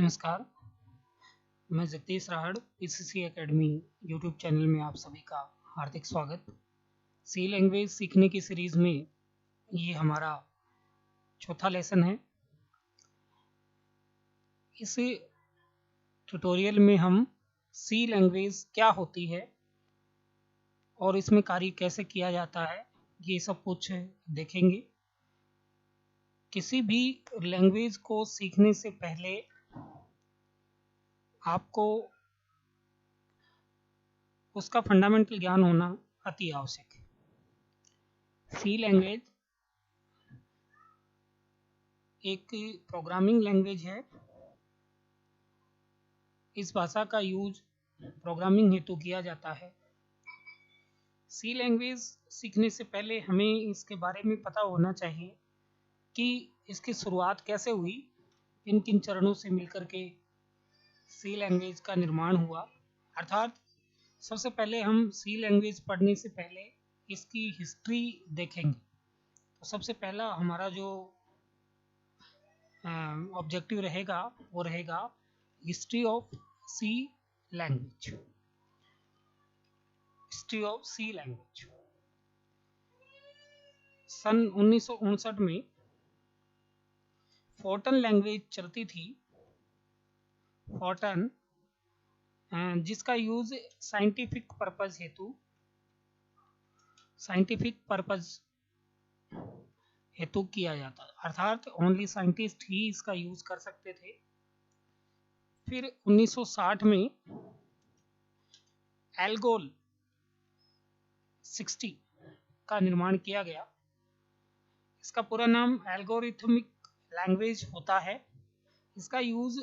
नमस्कार, मैं Jagdish Rahar PCC academy YouTube channel में आप सभी का हार्दिक स्वागत। सी लैंग्वेज सीखने की सीरीज में ये हमारा चौथा लेसन है। इस ट्यूटोरियल में हम सी लैंग्वेज क्या होती है और इसमें कार्य कैसे किया जाता है, ये सब कुछ देखेंगे। किसी भी लैंग्वेज को सीखने से पहले आपको उसका फंडामेंटल ज्ञान होना अति आवश्यक है। सी लैंग्वेज एक प्रोग्रामिंग लैंग्वेज है। इस भाषा का यूज प्रोग्रामिंग हेतु किया जाता है। सी लैंग्वेज सीखने से पहले हमें इसके बारे में पता होना चाहिए कि इसकी शुरुआत कैसे हुई, किन किन चरणों से मिलकर के सी लैंग्वेज का निर्माण हुआ। अर्थात सबसे पहले हम सी लैंग्वेज पढ़ने से पहले इसकी हिस्ट्री देखेंगे। तो सबसे पहला हमारा जो ऑब्जेक्टिव रहेगा वो रहेगा history of C language. History of C language सन 1959 में फोर्टन लैंग्वेज चलती थी। फोर्टन जिसका यूज साइंटिफिक पर्पज हेतु किया जाता, अर्थात ओनली साइंटिस्ट ही इसका यूज कर सकते थे। फिर 1960 में एल्गोल 60 का निर्माण किया गया। इसका पूरा नाम एल्गोरिथमिक लैंग्वेज होता है। इसका यूज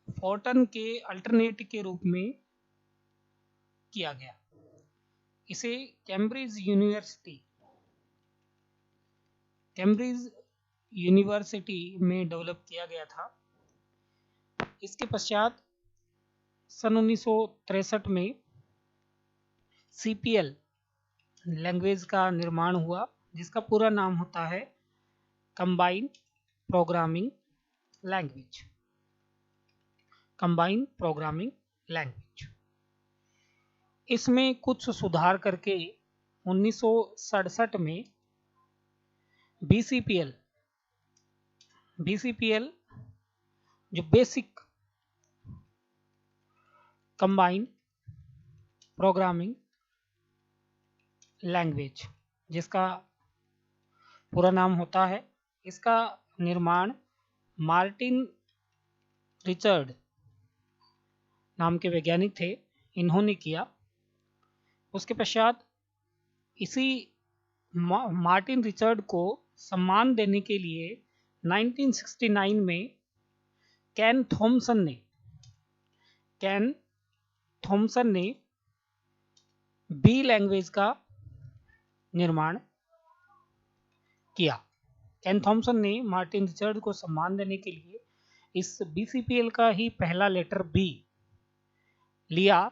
फोर्टन के अल्टरनेट के रूप में किया गया। इसे कैम्ब्रिज यूनिवर्सिटी में डेवलप किया गया था। इसके पश्चात सन 1963 में CPL लैंग्वेज का निर्माण हुआ, जिसका पूरा नाम होता है कंबाइन प्रोग्रामिंग लैंग्वेज। इसमें कुछ सुधार करके 1967 में BCPL जो बेसिक कंबाइन प्रोग्रामिंग लैंग्वेज, जिसका पूरा नाम होता है, इसका निर्माण मार्टिन रिचर्ड नाम के वैज्ञानिक थे, इन्होंने किया। उसके पश्चात इसी मार्टिन रिचर्ड को सम्मान देने के लिए 1969 में कैन थॉमसन ने बी लैंग्वेज का निर्माण किया। कैन थॉमसन ने मार्टिन रिचर्ड को सम्मान देने के लिए इस BCPL का ही पहला लेटर बी लिया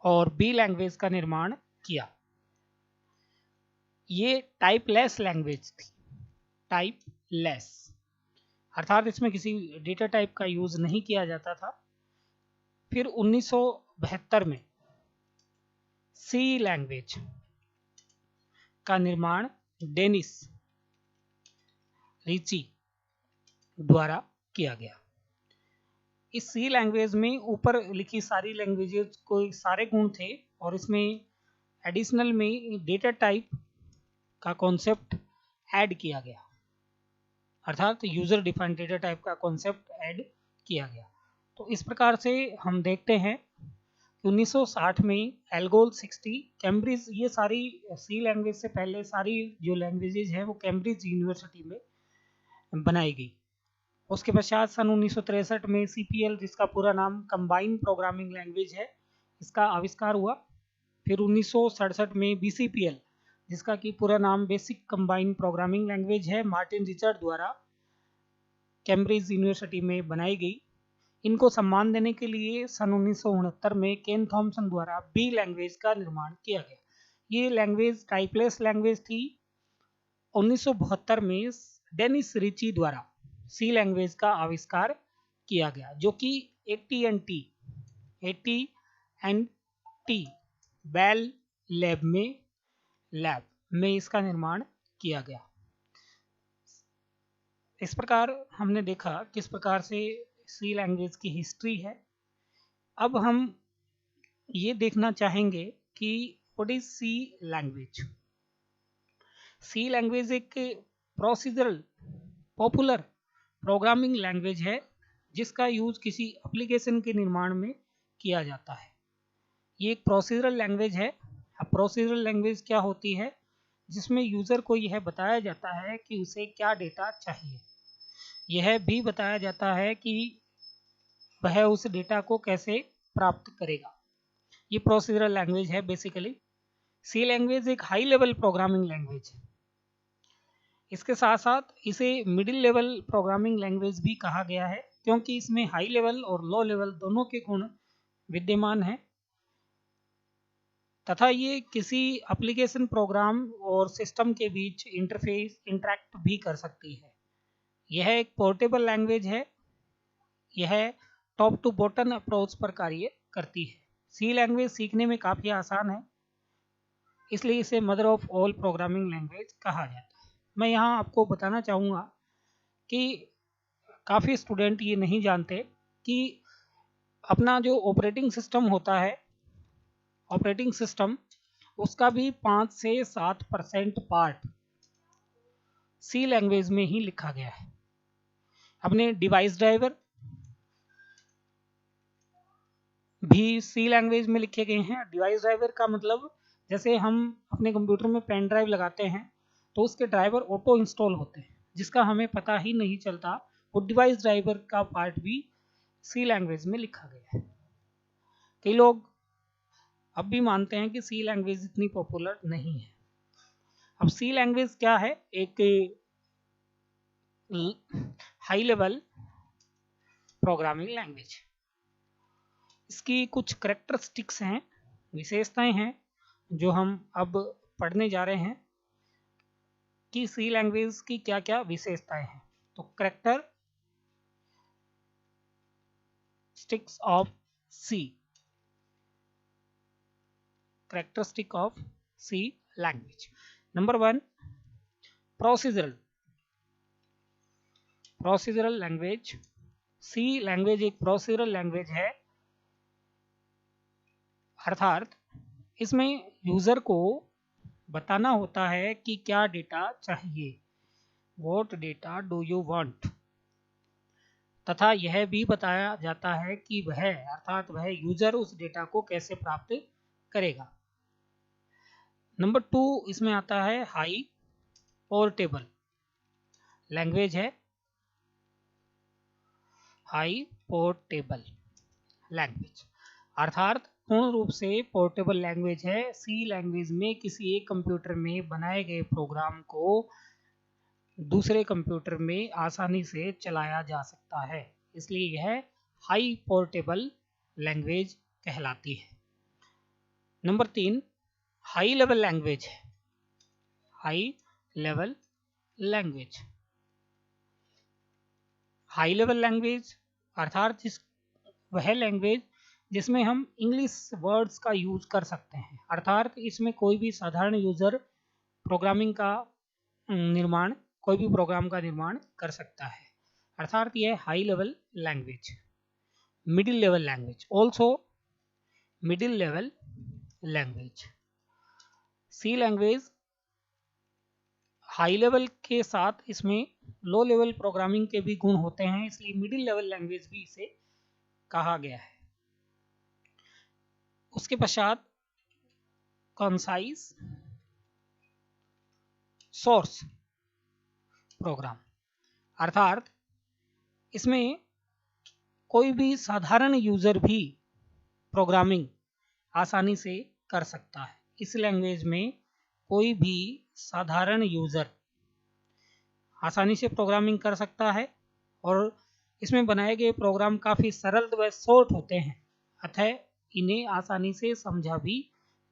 और बी लैंग्वेज का निर्माण किया। ये टाइपलेस लैंग्वेज थी। टाइपलेस अर्थात इसमें किसी डेटा टाइप का यूज नहीं किया जाता था। फिर 1972 में सी लैंग्वेज का निर्माण डेनिस रिची द्वारा किया गया। इस सी लैंग्वेज में ऊपर लिखी सारी लैंग्वेजेस को सारे गुण थे और इसमें एडिशनल में डेटा टाइप का कॉन्सेप्ट ऐड किया गया, अर्थात यूजर डिफाइंड डेटा टाइप का कॉन्सेप्ट ऐड किया गया। तो इस प्रकार से हम देखते हैं 1960 में एल्गोल 60 कैम्ब्रिज, ये सारी सी लैंग्वेज से पहले सारी जो लैंग्वेजेज हैं वो कैम्ब्रिज यूनिवर्सिटी में बनाई गई। उसके पश्चात सन 1963 में CPL, जिसका पूरा नाम कंबाइन प्रोग्रामिंग लैंग्वेज है, इसका आविष्कार हुआ। फिर 1967 में BCPL, जिसका कि पूरा नाम बेसिक कंबाइन प्रोग्रामिंग लैंग्वेज है, मार्टिन रिचर्ड द्वारा कैम्ब्रिज यूनिवर्सिटी में बनाई गई। इनको सम्मान देने के लिए सन 1969 में केन थॉमसन द्वारा बी लैंग्वेज का निर्माण किया गया। ये लैंग्वेज टाइपलेस लैंग्वेज थी। 1972 में डेनिस रिची द्वारा सी लैंग्वेज का आविष्कार किया गया, जो कि AT&T बेल लैब में इसका निर्माण किया गया। इस प्रकार हमने देखा किस प्रकार से सी लैंग्वेज की हिस्ट्री है। अब हम ये देखना चाहेंगे कि what is C language. C language एक प्रोसीजरल पॉपुलर प्रोग्रामिंग लैंग्वेज है जिसका यूज किसी एप्लीकेशन के निर्माण में किया जाता है। ये एक प्रोसीजरल लैंग्वेज है। अब प्रोसीजरल लैंग्वेज क्या होती है? जिसमें यूजर को यह बताया जाता है कि उसे क्या डेटा चाहिए, यह भी बताया जाता है कि वह उस डेटा को कैसे प्राप्त करेगा। ये प्रोसीजरल लैंग्वेज है बेसिकली। सी लैंग्वेज एक हाई लेवल प्रोग्रामिंग लैंग्वेज है। इसके साथ साथ इसे मिडिल लेवल प्रोग्रामिंग लैंग्वेज भी कहा गया है, क्योंकि इसमें हाई लेवल और लो लेवल दोनों के गुण विद्यमान हैं तथा ये किसी एप्लीकेशन प्रोग्राम और सिस्टम के बीच इंटरैक्ट भी कर सकती है। यह एक पोर्टेबल लैंग्वेज है। यह टॉप टू बॉटम अप्रोच पर कार्य करती है। सी लैंग्वेज सीखने में काफ़ी आसान है, इसलिए इसे mother of all programming language कहा जाता है। मैं यहाँ आपको बताना चाहूँगा कि काफ़ी स्टूडेंट ये नहीं जानते कि अपना जो ऑपरेटिंग सिस्टम होता है, ऑपरेटिंग सिस्टम, उसका भी 5 से 7% पार्ट सी लैंग्वेज में ही लिखा गया है। अपने डिवाइस ड्राइवर भी सी लैंग्वेज में लिखे गए हैं। डिवाइस ड्राइवर का मतलब, जैसे हम अपने कंप्यूटर में पेन ड्राइव लगाते हैं तो उसके ड्राइवर ऑटो इंस्टॉल होते हैं, जिसका हमें पता ही नहीं चलता। वो डिवाइस ड्राइवर का पार्ट भी सी लैंग्वेज में लिखा गया है। कई लोग अब भी मानते हैं कि सी लैंग्वेज इतनी पॉपुलर नहीं है। अब सी लैंग्वेज क्या है? एक हाई लेवल प्रोग्रामिंग लैंग्वेज। इसकी कुछ करेक्टरिस्टिक्स हैं, विशेषताएं हैं, जो हम अब पढ़ने जा रहे हैं कि सी लैंग्वेज की क्या क्या विशेषताएं हैं। तो characteristics of C, characteristic of C language. Number 1, procedural language. C language एक प्रोसीजरल लैंग्वेज है, अर्थात इसमें यूजर को बताना होता है कि क्या डेटा चाहिए, what data do you want, तथा यह भी बताया जाता है कि वह अर्थात वह यूजर उस डेटा को कैसे प्राप्त करेगा। नंबर 2 इसमें आता है हाई पोर्टेबल लैंग्वेज है। हाई पोर्टेबल लैंग्वेज अर्थात पूर्ण रूप से पोर्टेबल लैंग्वेज है। सी लैंग्वेज में किसी एक कंप्यूटर में बनाए गए प्रोग्राम को दूसरे कंप्यूटर में आसानी से चलाया जा सकता है, इसलिए यह हाई पोर्टेबल लैंग्वेज कहलाती है। नंबर 3 हाई लेवल लैंग्वेज है। High level language, high level language अर्थात वह लैंग्वेज जिसमें हम इंग्लिश वर्ड्स का यूज कर सकते हैं, अर्थात इसमें कोई भी साधारण यूजर प्रोग्रामिंग का निर्माण, कोई भी प्रोग्राम का निर्माण कर सकता है, अर्थात यह high level language. Middle level language, also middle level language. C language high level के साथ इसमें लो लेवल प्रोग्रामिंग के भी गुण होते हैं, इसलिए मिडिल लेवल लैंग्वेज भी इसे कहा गया है। उसके पश्चात कंसाइज सोर्स प्रोग्राम, अर्थात इसमें कोई भी साधारण यूजर भी प्रोग्रामिंग आसानी से कर सकता है। इस लैंग्वेज में कोई भी साधारण यूजर आसानी से प्रोग्रामिंग कर सकता है और इसमें बनाए गए प्रोग्राम काफ़ी सरल व शॉर्ट होते हैं, अतः इन्हें आसानी से समझा भी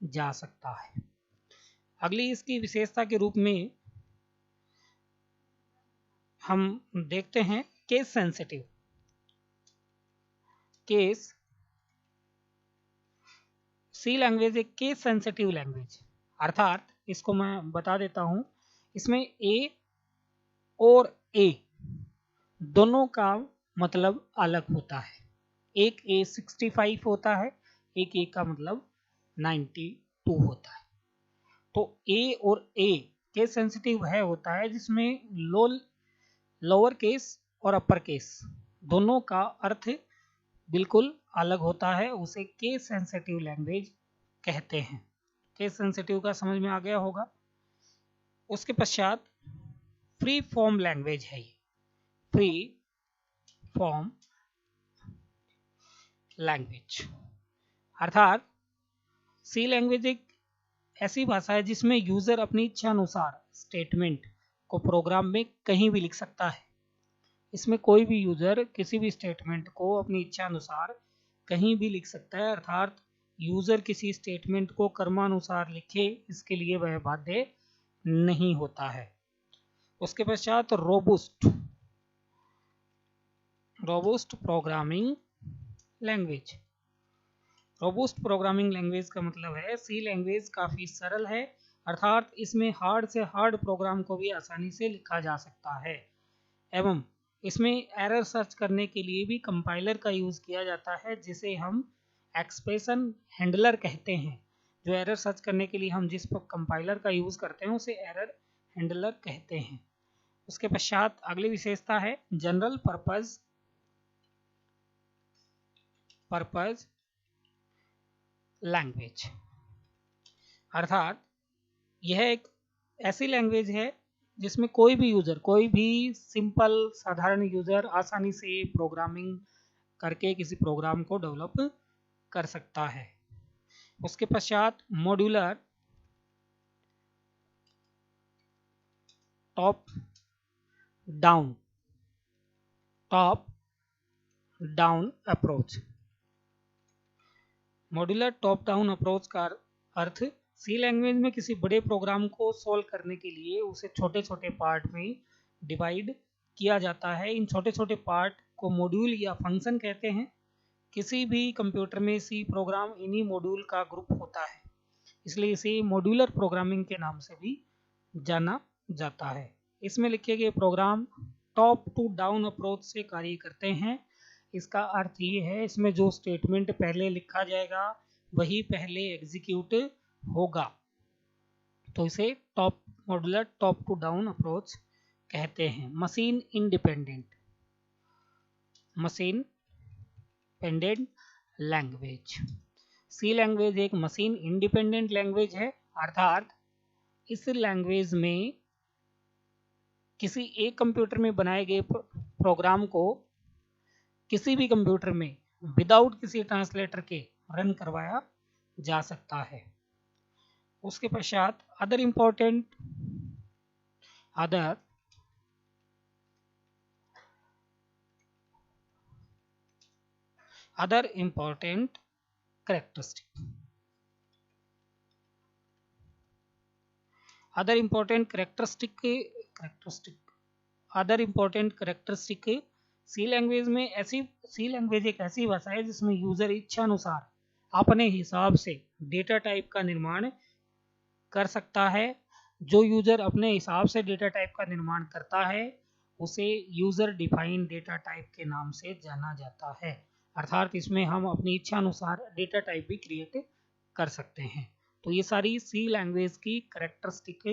जा सकता है। अगली इसकी विशेषता के रूप में हम देखते हैं केस सेंसिटिव। केस, सी लैंग्वेज एक केस सेंसिटिव लैंग्वेज, अर्थात इसको मैं बता देता हूं, इसमें ए और ए दोनों का मतलब अलग होता है। एक ए 65 होता है, एक ए का मतलब 92 होता है। तो ए और ए केस सेंसिटिव है होता है जिसमें लोअर केस और अपर केस दोनों का अर्थ बिल्कुल अलग होता है, उसे केस सेंसिटिव लैंग्वेज कहते हैं। केस सेंसिटिव का समझ में आ गया होगा। उसके पश्चात फ्री फॉर्म लैंग्वेज है ये, फ्री फॉर्म लैंग्वेज, अर्थात सी लैंग्वेज एक ऐसी भाषा है जिसमें यूजर अपनी इच्छा अनुसार स्टेटमेंट को प्रोग्राम में कहीं भी लिख सकता है। इसमें कोई भी यूजर किसी भी स्टेटमेंट को अपनी इच्छा अनुसार कहीं भी लिख सकता है, अर्थात यूजर किसी स्टेटमेंट को कर्मानुसार लिखे इसके लिए वह बाध्य नहीं होता है। उसके पश्चात robust programming language. Robust programming language का मतलब है सी लैंग्वेज काफ़ी सरल है, अर्थात इसमें हार्ड से हार्ड प्रोग्राम को भी आसानी से लिखा जा सकता है, एवं इसमें एरर सर्च करने के लिए भी कंपाइलर का यूज़ किया जाता है जिसे हम एक्सप्रेशन हैंडलर कहते हैं। जो एरर सर्च करने के लिए हम जिस कंपाइलर का यूज़ करते हैं उसे एरर हैंडलर कहते हैं। उसके पश्चात अगली विशेषता है जनरल पर्पज लैंग्वेज, अर्थात यह एक ऐसी लैंग्वेज है जिसमें कोई भी सिंपल साधारण यूजर आसानी से प्रोग्रामिंग करके किसी प्रोग्राम को डेवलप कर सकता है। उसके पश्चात modular top down approach. Modular top down approach का अर्थ सी लैंग्वेज में किसी बड़े प्रोग्राम को सॉल्व करने के लिए उसे छोटे छोटे पार्ट में डिवाइड किया जाता है। इन छोटे छोटे पार्ट को मॉड्यूल या फंक्शन कहते हैं। किसी भी कंप्यूटर में सी प्रोग्राम इन्हीं मॉड्यूल का ग्रुप होता है, इसलिए इसे मॉड्यूलर प्रोग्रामिंग के नाम से भी जाना जाता है। इसमें लिखे गए program top to down approach से कार्य करते हैं। इसका अर्थ ये है इसमें जो स्टेटमेंट पहले लिखा जाएगा वही पहले एग्जीक्यूट होगा, तो इसे modular top to down approach कहते हैं। Machine independent language. C language एक मशीन इंडिपेंडेंट लैंग्वेज है, अर्थात इस लैंग्वेज में किसी एक कंप्यूटर में बनाए गए प्रोग्राम को किसी भी कंप्यूटर में विदाउट किसी ट्रांसलेटर के रन करवाया जा सकता है। उसके पश्चात अदर इम्पोर्टेंट कैरेक्टरिस्टिक सी लैंग्वेज एक ऐसी भाषा है जिसमें यूजर इच्छा अनुसार अपने हिसाब से डेटा टाइप का निर्माण कर सकता है। जो यूजर अपने हिसाब से डेटा टाइप का निर्माण करता है उसे यूजर डिफाइंड डेटा टाइप के नाम से जाना जाता है, अर्थात इसमें हम अपनी इच्छा अनुसार डेटा टाइप भी क्रिएट कर सकते हैं। तो ये सारी सी लैंग्वेज की कैरेक्टरिस्टिक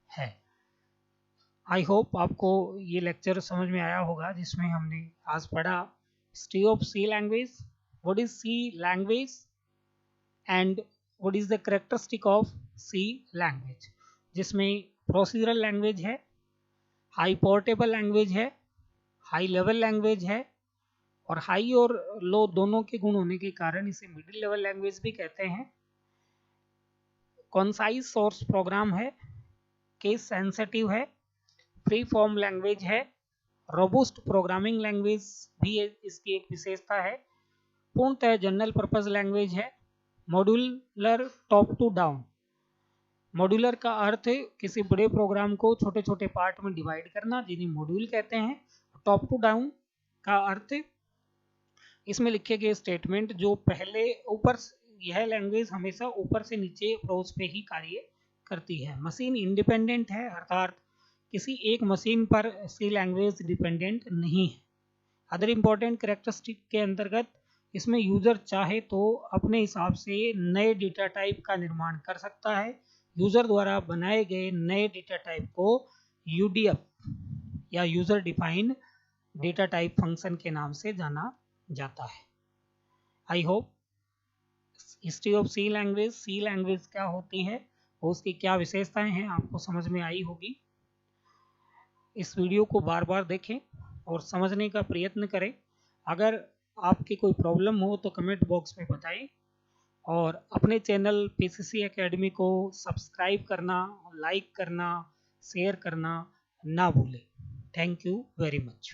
है। आई होप आपको ये लेक्चर समझ में आया होगा जिसमें हमने आज पढ़ा history of C language, what is C language and what is the characteristic of C language, जिसमें प्रोसीजरल लैंग्वेज है, हाई पोर्टेबल लैंग्वेज है, हाई लेवल लैंग्वेज है, और हाई और लो दोनों के गुण होने के कारण इसे मिडिल लेवल लैंग्वेज भी कहते हैं। कॉन्साइज सोर्स प्रोग्राम है, केस सेंसिटिव है, फ्री फॉर्म लैंग्वेज है, रोबस्ट प्रोग्रामिंग लैंग्वेज भी इसकी एक विशेषता है, पूर्णतः जनरल पर्पज लैंग्वेज है, modular top to down. Modular का अर्थ किसी बड़े प्रोग्राम को छोटे छोटे पार्ट में डिवाइड करना, जिन्हें मॉड्यूल कहते हैं। टॉप टू डाउन का अर्थ इसमें लिखे गए स्टेटमेंट जो पहले ऊपर, यह लैंग्वेज हमेशा ऊपर से नीचे अप्रोच पे ही कार्य करती है। मशीन इंडिपेंडेंट है, अर्थात किसी एक मशीन पर सी लैंग्वेज डिपेंडेंट नहीं है। अदर इम्पोर्टेंट कैरेक्टरिस्टिक के अंतर्गत इसमें यूजर चाहे तो अपने हिसाब से नए डेटा टाइप का निर्माण कर सकता है। यूजर द्वारा बनाए गए नए डेटा टाइप को यूडीएफ या user defined data type function के नाम से जाना जाता है। I hope history of C language क्या होती है और उसकी क्या विशेषताएं हैं आपको समझ में आई होगी। इस वीडियो को बार बार देखें और समझने का प्रयत्न करें। अगर आपकी कोई प्रॉब्लम हो तो कमेंट बॉक्स में बताएं और अपने चैनल पीसीसी एकेडमी को सब्सक्राइब करना, लाइक करना, शेयर करना ना भूलें। Thank you very much.